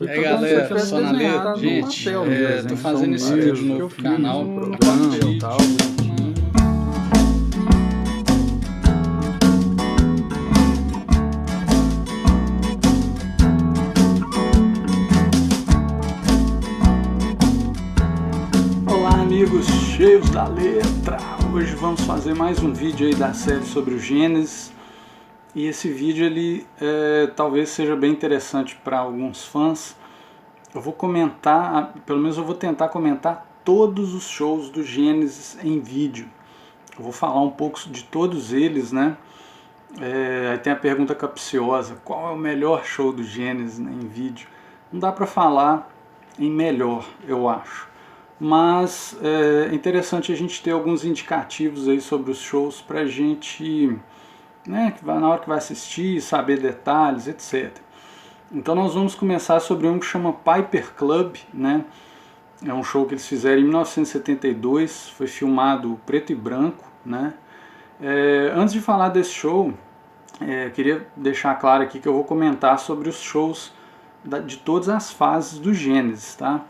E Foi aí como se eu galera, tivesse só na letra, desenhado no gente, papel mesmo, tô desenho. fazendo esse São vídeo vários que novo eu pro fiz canal, no a programa partir e de tal, bonitinho. Olá amigos cheios da letra! Hoje vamos fazer mais um vídeo aí da série sobre o Gênesis. E esse vídeo ele talvez seja bem interessante para alguns fãs. Eu vou comentar, pelo menos eu vou tentar comentar todos os shows do Gênesis em vídeo. Eu vou falar um pouco de todos eles, né? Aí tem a pergunta capciosa, qual é o melhor show do Gênesis, né, em vídeo? Não dá para falar em melhor, eu acho. Mas é interessante a gente ter alguns indicativos aí sobre os shows para a gente, né, na hora que vai assistir, saber detalhes, etc. Então nós vamos começar sobre um que chama Piper Club, né? É um show que eles fizeram em 1972, foi filmado preto e branco, né? Antes de falar desse show, queria deixar claro aqui que eu vou comentar sobre os shows de todas as fases do Gênesis, tá?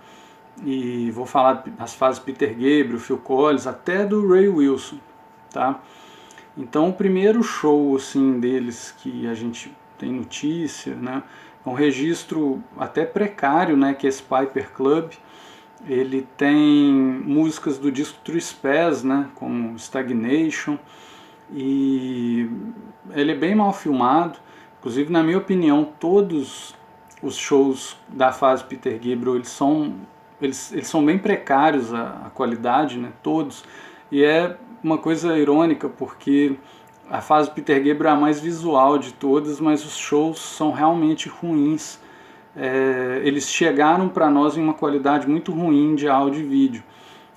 E vou falar das fases Peter Gabriel, Phil Collins, até do Ray Wilson, tá? Então o primeiro show assim deles que a gente tem notícia, né, é um registro até precário, né, que é esse Piper Club. Ele tem músicas do disco True Spaz, né, como Stagnation, e ele é bem mal filmado. Inclusive, na minha opinião, todos os shows da fase Peter Gabriel eles são bem precários, a qualidade, né, todos. E é uma coisa irônica, porque a fase Peter Gabriel é a mais visual de todas, mas os shows são realmente ruins. Eles chegaram para nós em uma qualidade muito ruim de áudio e vídeo.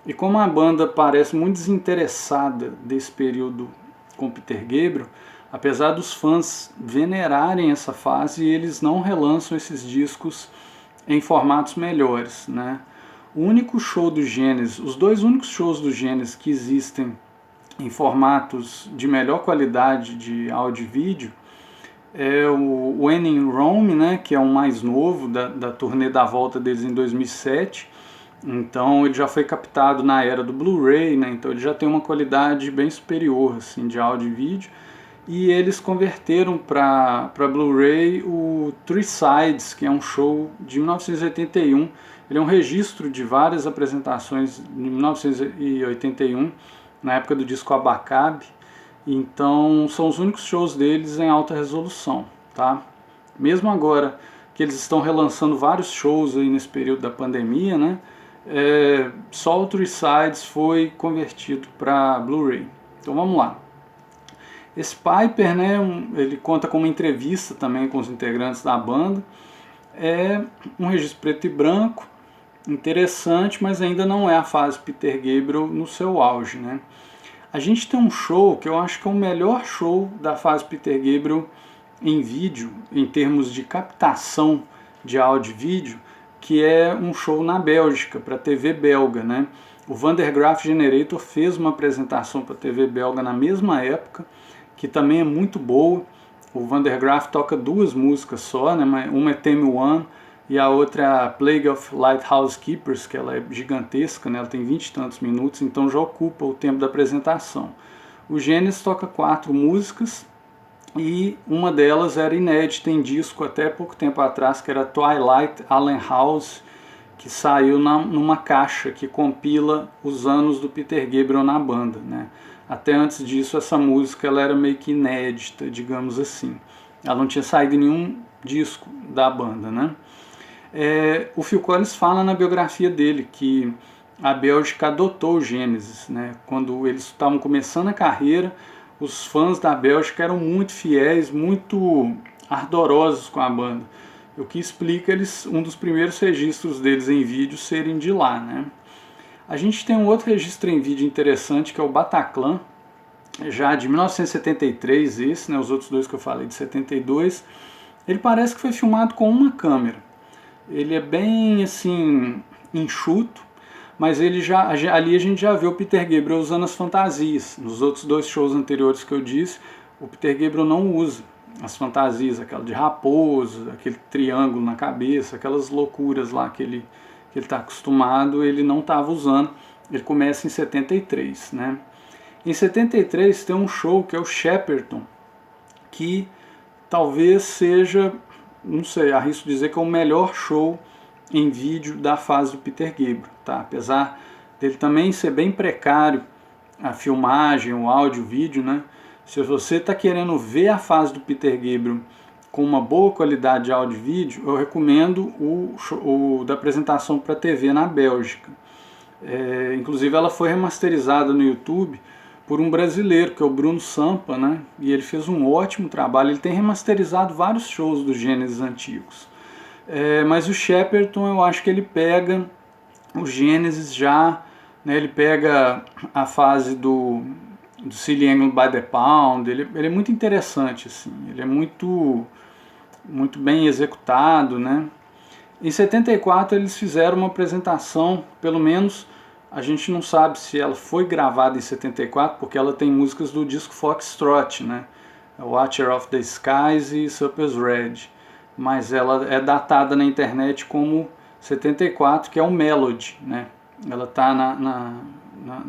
E como a banda parece muito desinteressada desse período com Peter Gabriel, apesar dos fãs venerarem essa fase, eles não relançam esses discos em formatos melhores, né? O único show do Gênesis, os dois únicos shows do Gênesis que existem em formatos de melhor qualidade de áudio e vídeo é o When in Rome, né, que é o mais novo da turnê da volta deles em 2007. Então ele já foi captado na era do Blu-ray, né, então ele já tem uma qualidade bem superior assim, de áudio e vídeo. E eles converteram para Blu-ray o Three Sides, que é um show de 1981. Ele é um registro de várias apresentações de 1981, na época do disco Abacabe. Então são os únicos shows deles em alta resolução, tá? Mesmo agora que eles estão relançando vários shows aí nesse período da pandemia, né? Só o Three Sides foi convertido para Blu-ray. Então vamos lá. Esse Piper, né, ele conta com uma entrevista também com os integrantes da banda. É um registro preto e branco, interessante, mas ainda não é a fase Peter Gabriel no seu auge, né? A gente tem um show que eu acho que é o melhor show da fase Peter Gabriel em vídeo, em termos de captação de áudio e vídeo, que é um show na Bélgica, para a TV belga, né? O Van der Graaf Generator fez uma apresentação para a TV belga na mesma época, que também é muito boa. O Van der Graaf toca duas músicas só, né? Uma é Theme One e a outra é a Plague of Lighthouse Keepers, que ela é gigantesca, né? Ela tem 20 e tantos minutos, então já ocupa o tempo da apresentação. O Gênesis toca 4 músicas e uma delas era inédita em disco até pouco tempo atrás, que era Twilight Allen House, que saiu numa caixa que compila os anos do Peter Gabriel na banda, né? Até antes disso, essa música ela era meio que inédita, digamos assim. Ela não tinha saído em nenhum disco da banda, né? O Phil Collins fala na biografia dele que a Bélgica adotou o Gênesis, né? Quando eles estavam começando a carreira, os fãs da Bélgica eram muito fiéis, muito ardorosos com a banda, o que explica um dos primeiros registros deles em vídeo serem de lá, né? A gente tem um outro registro em vídeo interessante, que é o Bataclan, já de 1973, esse, né, os outros dois que eu falei de 72. Ele parece que foi filmado com uma câmera. Ele é bem, assim, enxuto, mas ali a gente já vê o Peter Gabriel usando as fantasias. Nos outros dois shows anteriores que eu disse, o Peter Gabriel não usa as fantasias, aquela de raposa, aquele triângulo na cabeça, aquelas loucuras lá que ele está acostumado, ele não estava usando. Ele começa em 73, né? Em 73 tem um show que é o Shepperton, que talvez seja, não sei, arrisco dizer que é o melhor show em vídeo da fase do Peter Gabriel, tá? Apesar dele também ser bem precário a filmagem, o áudio, o vídeo, né? Se você está querendo ver a fase do Peter Gabriel com uma boa qualidade de áudio e vídeo, eu recomendo o da apresentação para TV na Bélgica. Inclusive ela foi remasterizada no YouTube por um brasileiro, que é o Bruno Sampa, né? E ele fez um ótimo trabalho. Ele tem remasterizado vários shows do Gênesis antigos. Mas o Shepperton, eu acho que ele pega o Gênesis já, né? Ele pega a fase do Silly Angle by the Pound. Ele é muito interessante, assim. Ele é muito bem executado, né? Em 74 eles fizeram uma apresentação, pelo menos a gente não sabe se ela foi gravada em 74, porque ela tem músicas do disco Foxtrot, né? Watcher of the Skies e Supper's Red. Mas ela é datada na internet como 74, que é o Melody, né? Ela está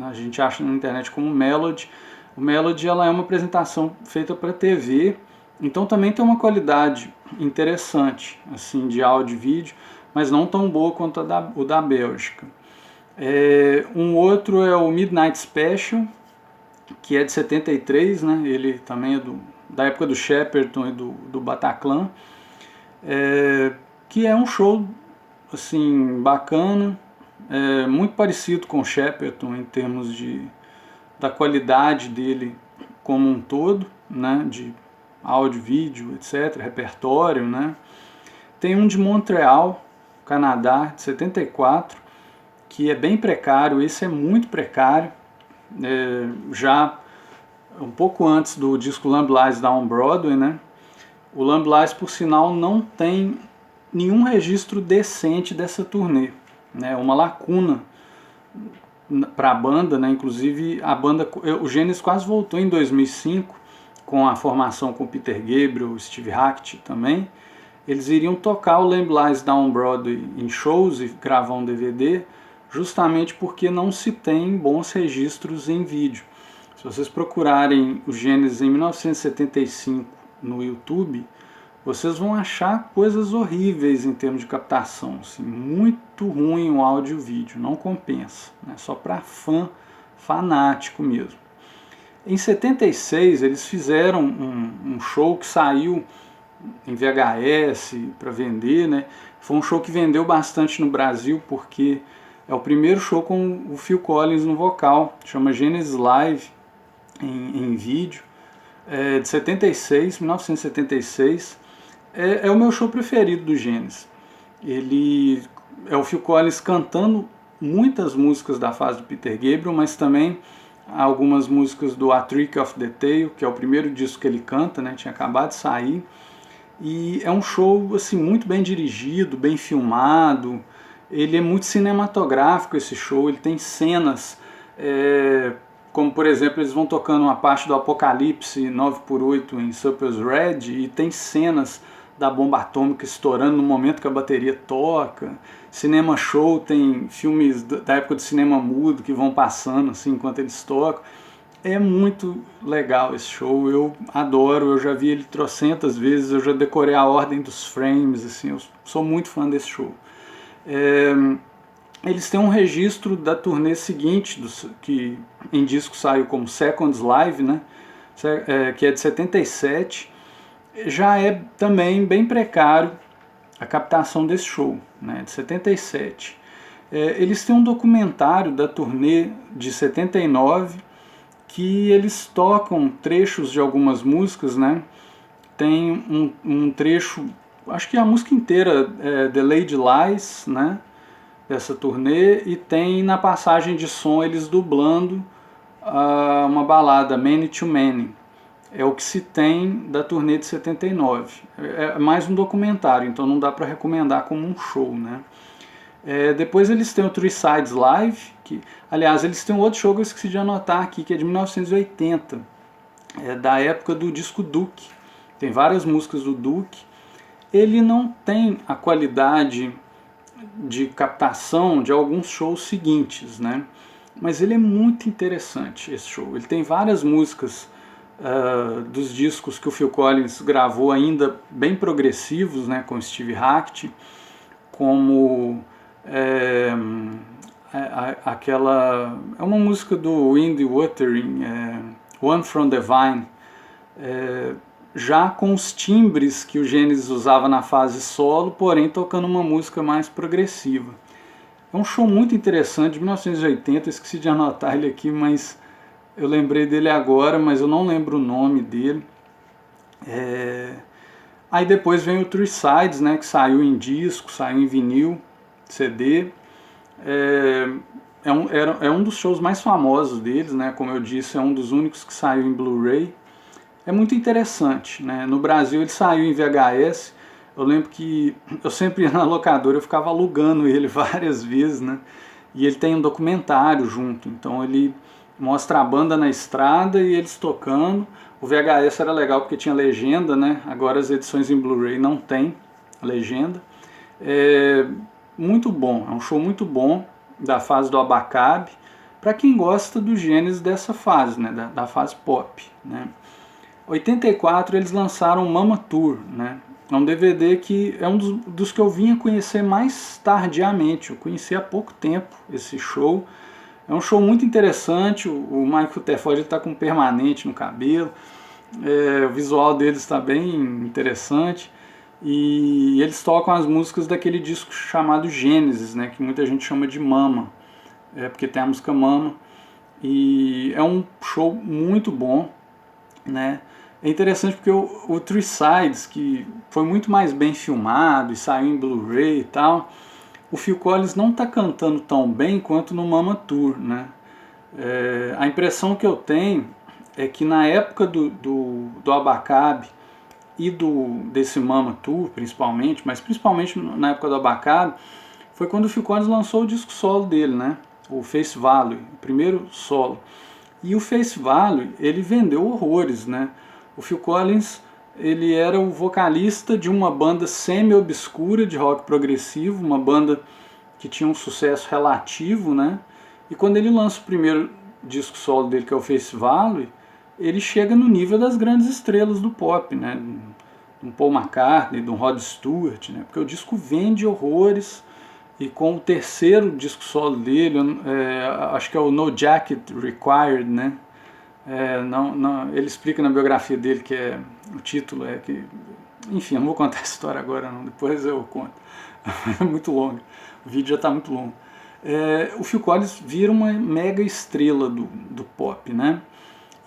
a gente acha na internet como Melody. O Melody ela é uma apresentação feita para TV, então também tem uma qualidade interessante, assim, de áudio e vídeo, mas não tão boa quanto o da Bélgica. Um outro é o Midnight Special, que é de 73, né? Ele também é da época do Shepperton e do Bataclan, que é um show assim, bacana, muito parecido com o Shepperton em termos da qualidade dele como um todo, né? De áudio, vídeo, etc., repertório, né? Tem um de Montreal, Canadá, de 74, que é bem precário. Esse é muito precário, já um pouco antes do disco Lamb Lies Down Broadway, né? O Lamb Lies, por sinal, não tem nenhum registro decente dessa turnê, né? Uma lacuna para a banda, né? Inclusive o Genesis quase voltou em 2005 com a formação com Peter Gabriel, Steve Hackett também. Eles iriam tocar o Lamb Lies Down Broadway em shows e gravar um DVD, justamente porque não se tem bons registros em vídeo. Se vocês procurarem o Genesis em 1975 no YouTube, vocês vão achar coisas horríveis em termos de captação, assim, muito ruim o áudio e o vídeo, não compensa, né? Só para fanático mesmo. Em 76 eles fizeram um show que saiu em VHS para vender, né? Foi um show que vendeu bastante no Brasil porque é o primeiro show com o Phil Collins no vocal, chama Genesis Live em vídeo, de 1976. É o meu show preferido do Genesis. Ele é o Phil Collins cantando muitas músicas da fase do Peter Gabriel, mas também algumas músicas do A Trick of the Tail, que é o primeiro disco que ele canta, né? Tinha acabado de sair. E é um show assim, muito bem dirigido, bem filmado. Ele é muito cinematográfico, esse show. Ele tem cenas, como por exemplo, eles vão tocando uma parte do Apocalipse 9x8 em Supper's Red, e tem cenas da bomba atômica estourando no momento que a bateria toca. Cinema show, tem filmes da época do cinema mudo que vão passando assim enquanto eles tocam. É muito legal esse show, eu adoro, eu já vi ele trocentas vezes, eu já decorei a ordem dos frames, assim, eu sou muito fã desse show. Eles têm um registro da turnê seguinte, que em disco saiu como Seconds Live, né? Que é de 77. Já é também bem precário a captação desse show, né, de 77. Eles têm um documentário da turnê de 79 que eles tocam trechos de algumas músicas, né? Tem um trecho, acho que a música inteira é The Lady Lies, né, dessa turnê, e tem na passagem de som eles dublando uma balada, Many to Many. É o que se tem da turnê de 79. É mais um documentário, então não dá para recomendar como um show, né? Depois eles têm o Three Sides Live, que, aliás, eles têm um outro show que eu esqueci de anotar aqui, que é de 1980, da época do disco Duke, tem várias músicas do Duke. Ele não tem a qualidade de captação de alguns shows seguintes, né? Mas ele é muito interessante, esse show. Ele tem várias músicas dos discos que o Phil Collins gravou ainda bem progressivos, né, com Steve Hackett, como aquela... é uma música do Wind Wuthering, One from the Vine, já com os timbres que o Genesis usava na fase solo, porém tocando uma música mais progressiva. É um show muito interessante, de 1980, esqueci de anotar ele aqui, mas eu lembrei dele agora, mas eu não lembro o nome dele. Aí depois vem o Three Sides, né, que saiu em disco, saiu em vinil, CD. É um dos shows mais famosos deles, né, como eu disse, é um dos únicos que saiu em Blu-ray. É muito interessante, né? No Brasil ele saiu em VHS. Eu lembro que eu sempre ia na locadora, eu ficava alugando ele várias vezes, né? E ele tem um documentário junto, então ele mostra a banda na estrada e eles tocando. O VHS era legal porque tinha legenda, né? Agora as edições em Blu-ray não tem legenda. Muito bom, é um show muito bom da fase do Abacabe, para quem gosta do Genesis dessa fase, né? Da fase pop, né? Em 84 eles lançaram o Mama Tour, né? É um DVD que é um dos que eu vinha conhecer mais tardiamente. Eu conheci há pouco tempo esse show. É um show muito interessante. O Michael Terford está com um permanente no cabelo. O visual deles está bem interessante. E eles tocam as músicas daquele disco chamado Genesis, né? Que muita gente chama de Mama, porque tem a música Mama. E é um show muito bom, né? É interessante porque o Three Sides, que foi muito mais bem filmado e saiu em Blu-ray e tal, o Phil Collins não está cantando tão bem quanto no Mama Tour, né? A impressão que eu tenho é que na época do Abacabe e desse Mama Tour, principalmente, mas principalmente na época do Abacabe, foi quando o Phil Collins lançou o disco solo dele, né? O Face Value, o primeiro solo. E o Face Value, ele vendeu horrores, né? O Phil Collins, ele era o vocalista de uma banda semi-obscura de rock progressivo, uma banda que tinha um sucesso relativo, né? E quando ele lança o primeiro disco solo dele, que é o Face Value, ele chega no nível das grandes estrelas do pop, né? Do Paul McCartney, do Rod Stewart, né? Porque o disco vende horrores, e com o terceiro disco solo dele, acho que é o No Jacket Required, né? Ele explica na biografia dele que o título é que... Enfim, eu não vou contar essa história agora não, depois eu conto. É muito longo, o vídeo já está muito longo. O Phil Collins vira uma mega estrela do pop, né?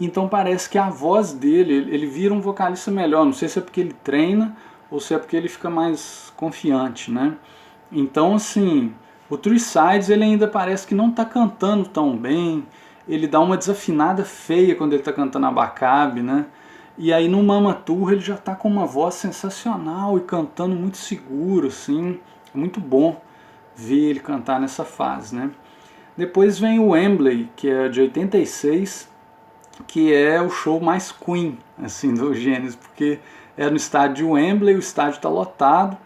Então parece que a voz dele, ele vira um vocalista melhor, não sei se é porque ele treina ou se é porque ele fica mais confiante, né? Então assim, o Three Sides ele ainda parece que não está cantando tão bem, ele dá uma desafinada feia quando ele está cantando Abacabe, né? E aí no Mama Tour ele já está com uma voz sensacional e cantando muito seguro, assim, é muito bom ver ele cantar nessa fase, né? Depois vem o Wembley, que é de 86, que é o show mais Queen, assim, do Genesis, porque é no estádio de Wembley, o estádio está lotado,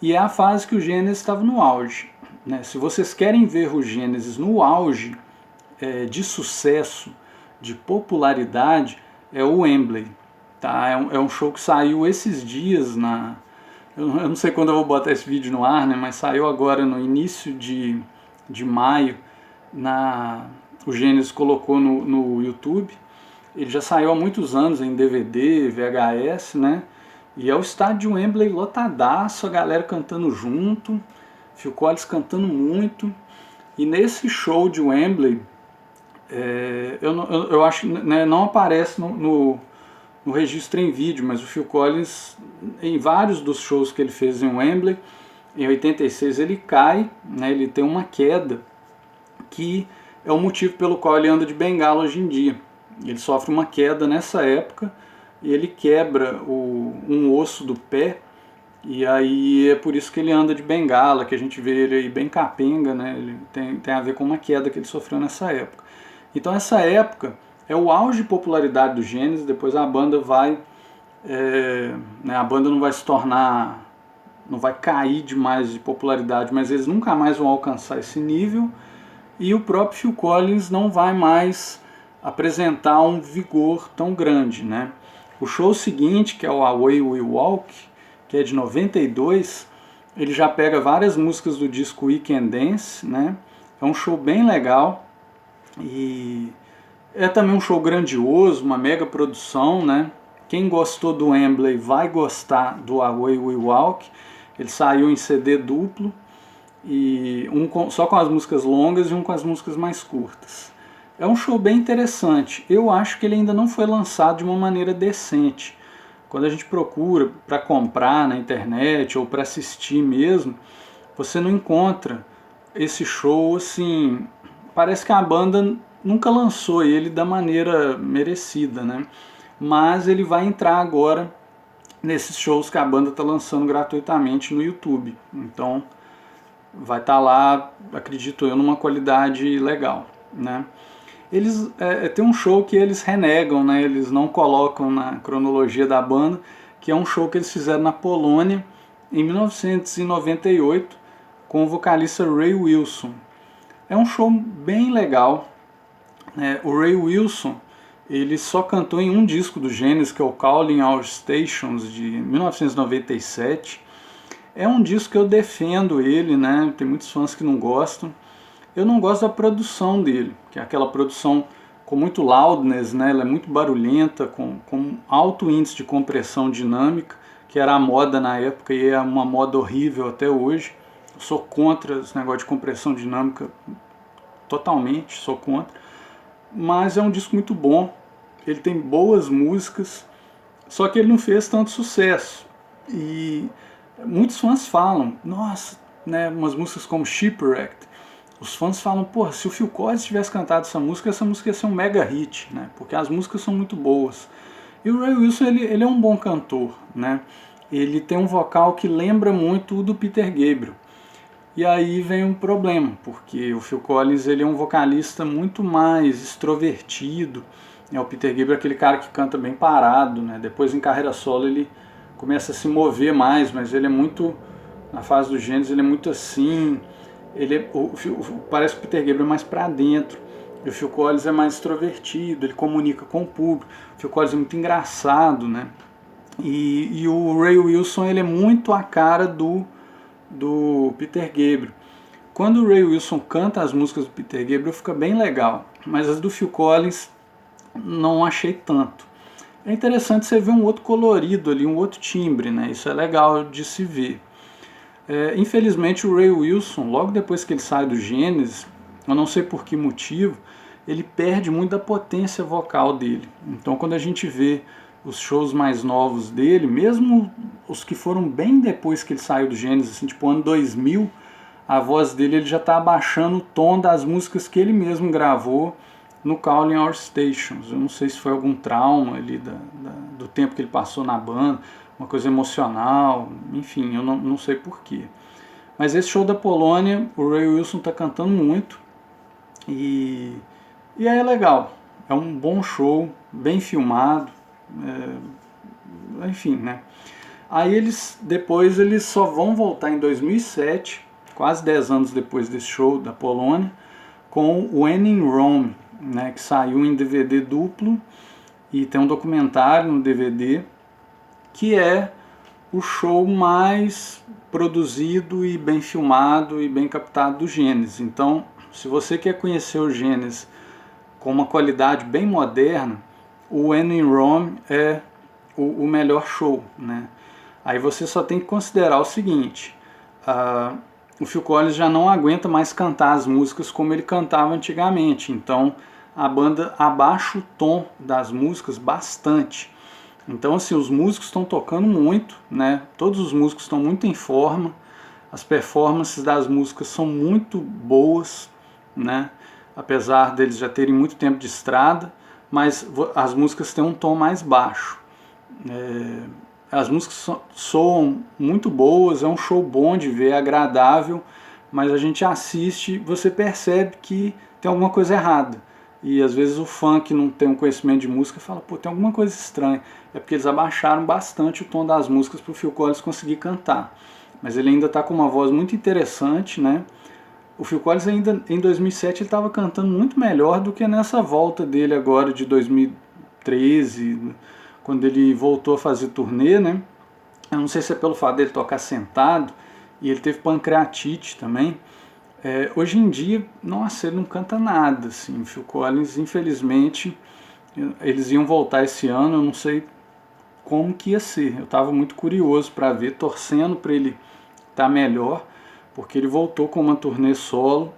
e é a fase que o Genesis estava no auge, né? Se vocês querem ver o Genesis no auge de sucesso, de popularidade, é o Wembley, tá? É um show que saiu esses dias, eu não sei quando eu vou botar esse vídeo no ar, né? Mas saiu agora no início de maio, o Genesis colocou no YouTube. Ele já saiu há muitos anos em DVD, VHS, né? E é o estádio de Wembley lotadaço, a galera cantando junto, Phil Collins cantando muito. E nesse show de Wembley, eu acho que, né, não aparece no registro em vídeo, mas o Phil Collins, em vários dos shows que ele fez em Wembley, em 86 ele cai, né, ele tem uma queda, que é o motivo pelo qual ele anda de bengala hoje em dia. Ele sofre uma queda nessa época e ele quebra um osso do pé, e aí é por isso que ele anda de bengala, que a gente vê ele aí bem capenga, né? Ele tem a ver com uma queda que ele sofreu nessa época. Então essa época é o auge de popularidade do Genesis, depois a banda vai né, a banda não vai se tornar, não vai cair demais de popularidade, mas eles nunca mais vão alcançar esse nível, e o próprio Phil Collins não vai mais apresentar um vigor tão grande, né? O show seguinte, que é o A Way We Walk, que é de 92, ele já pega várias músicas do disco We Can Dance, né? É um show bem legal e é também um show grandioso, uma mega produção, né? Quem gostou do Wembley vai gostar do A Way We Walk. Ele saiu em CD duplo, e só com as músicas longas e um com as músicas mais curtas. É um show bem interessante. Eu acho que ele ainda não foi lançado de uma maneira decente. Quando a gente procura para comprar na internet ou para assistir mesmo, você não encontra esse show assim. Parece que a banda nunca lançou ele da maneira merecida, né? Mas ele vai entrar agora nesses shows que a banda está lançando gratuitamente no YouTube. Então vai estar lá, acredito eu, numa qualidade legal, né? Eles tem um show que eles renegam, né? Eles não colocam na cronologia da banda, que é um show que eles fizeram na Polônia em 1998 com o vocalista Ray Wilson. É um show bem legal, né? O Ray Wilson, ele só cantou em um disco do Genesis, que é o Calling Our Stations, de 1997. É um disco que eu defendo ele, né? Tem muitos fãs que não gostam. Eu não gosto da produção dele, que é aquela produção com muito loudness, né? Ela é muito barulhenta, com alto índice de compressão dinâmica, que era a moda na época e é uma moda horrível até hoje. Eu sou contra esse negócio de compressão dinâmica, totalmente, sou contra. Mas é um disco muito bom, ele tem boas músicas, só que ele não fez tanto sucesso. E muitos fãs falam, nossa, né, umas músicas como Shipwrecked, os fãs falam, porra, se o Phil Collins tivesse cantado essa música ia ser um mega hit, né, porque as músicas são muito boas. E o Ray Wilson, ele é um bom cantor, né, ele tem um vocal que lembra muito o do Peter Gabriel. E aí vem um problema, porque o Phil Collins ele é um vocalista muito mais extrovertido, né? O Peter Gabriel é aquele cara que canta bem parado, né? Depois em carreira solo ele começa a se mover mais, mas ele é muito, na fase do Genesis ele é muito assim, parece que o Peter Gabriel é mais pra dentro, e o Phil Collins é mais extrovertido, ele comunica com o público, o Phil Collins é muito engraçado, né? E o Ray Wilson ele é muito a cara do Peter Gabriel. Quando o Ray Wilson canta as músicas do Peter Gabriel fica bem legal, mas as do Phil Collins não achei tanto. É interessante você ver um outro colorido ali, um outro timbre, né? Isso é legal de se ver. Infelizmente o Ray Wilson, logo depois que ele sai do Genesis, eu não sei por que motivo, ele perde muito da potência vocal dele. Então quando a gente vê os shows mais novos dele, mesmo os que foram bem depois que ele saiu do Genesis, assim, tipo ano 2000, a voz dele ele já está abaixando o tom das músicas que ele mesmo gravou no Calling Our Stations. Eu não sei se foi algum trauma ali do tempo que ele passou na banda, uma coisa emocional, enfim, eu não sei porquê. Mas esse show da Polônia, o Ray Wilson está cantando muito e aí é legal, é um bom show, bem filmado, enfim, né? Aí depois eles só vão voltar em 2007, quase 10 anos depois desse show da Polônia, com o When in Rome, né, que saiu em DVD duplo e tem um documentário no DVD que é o show mais produzido e bem filmado e bem captado do Genesis. Então, se você quer conhecer o Genesis com uma qualidade bem moderna, o When in Rome é o melhor show, né? Aí você só tem que considerar o seguinte, o Phil Collins já não aguenta mais cantar as músicas como ele cantava antigamente, então a banda abaixa o tom das músicas bastante. Então assim, os músicos estão tocando muito, né? Todos os músicos estão muito em forma, as performances das músicas são muito boas, né? Apesar deles já terem muito tempo de estrada, mas as músicas têm um tom mais baixo. As músicas soam muito boas, é um show bom de ver, agradável, mas a gente assiste, você percebe que tem alguma coisa errada. E às vezes o fã que não tem um conhecimento de música fala, pô, tem alguma coisa estranha. É porque eles abaixaram bastante o tom das músicas para o Phil Collins conseguir cantar. Mas ele ainda está com uma voz muito interessante, né? O Phil Collins ainda em 2007 ele estava cantando muito melhor do que nessa volta dele agora de 2013, quando ele voltou a fazer turnê, né? Eu não sei se é pelo fato dele tocar sentado, e ele teve pancreatite também. Hoje em dia, nossa, ele não canta nada, assim. O Phil Collins, infelizmente, eles iam voltar esse ano, eu não sei como que ia ser. Eu estava muito curioso para ver, torcendo para ele estar melhor, porque ele voltou com uma turnê solo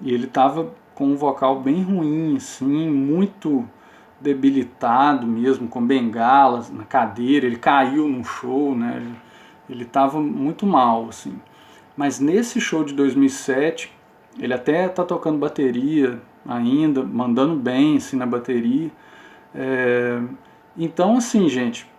e ele estava com um vocal bem ruim, assim, muito debilitado mesmo, com bengalas na cadeira, ele caiu num show, né? Ele estava muito mal, assim. Mas nesse show de 2007, ele até está tocando bateria ainda, mandando bem assim, na bateria. Então, assim, gente,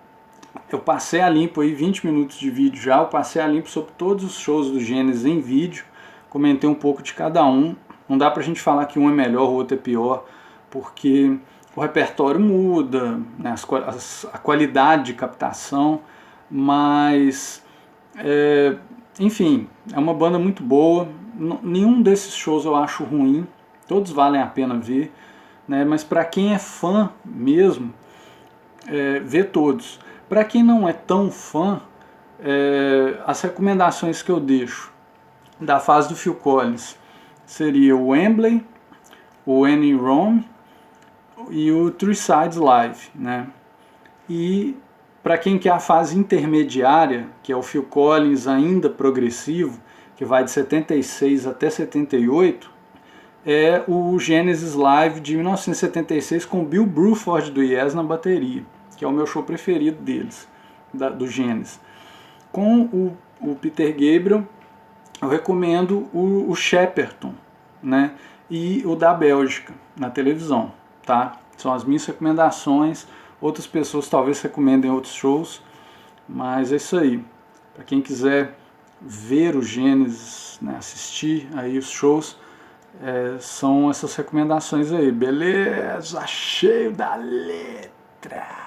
eu passei a limpo aí 20 minutos de vídeo já, eu passei a limpo sobre todos os shows do Genesis em vídeo, comentei um pouco de cada um. Não dá pra gente falar que um é melhor ou outro é pior, porque o repertório muda, né, a qualidade de captação, mas, enfim, é uma banda muito boa. Nenhum desses shows eu acho ruim, todos valem a pena ver, né, mas para quem é fã mesmo, vê todos. Para quem não é tão fã, as recomendações que eu deixo da fase do Phil Collins seria o Wembley, o When in Rome e o Three Sides Live, né? E para quem quer a fase intermediária, que é o Phil Collins ainda progressivo, que vai de 76 até 78, é o Genesis Live de 1976 com Bill Bruford do Yes na bateria, que é o meu show preferido deles, do Genesis. Com o Peter Gabriel, eu recomendo o Shepperton, né, e o da Bélgica, na televisão, tá? São as minhas recomendações. Outras pessoas talvez recomendem outros shows, mas é isso aí. Para quem quiser ver o Genesis, né, assistir aí os shows, são essas recomendações aí. Beleza? Cheio da letra!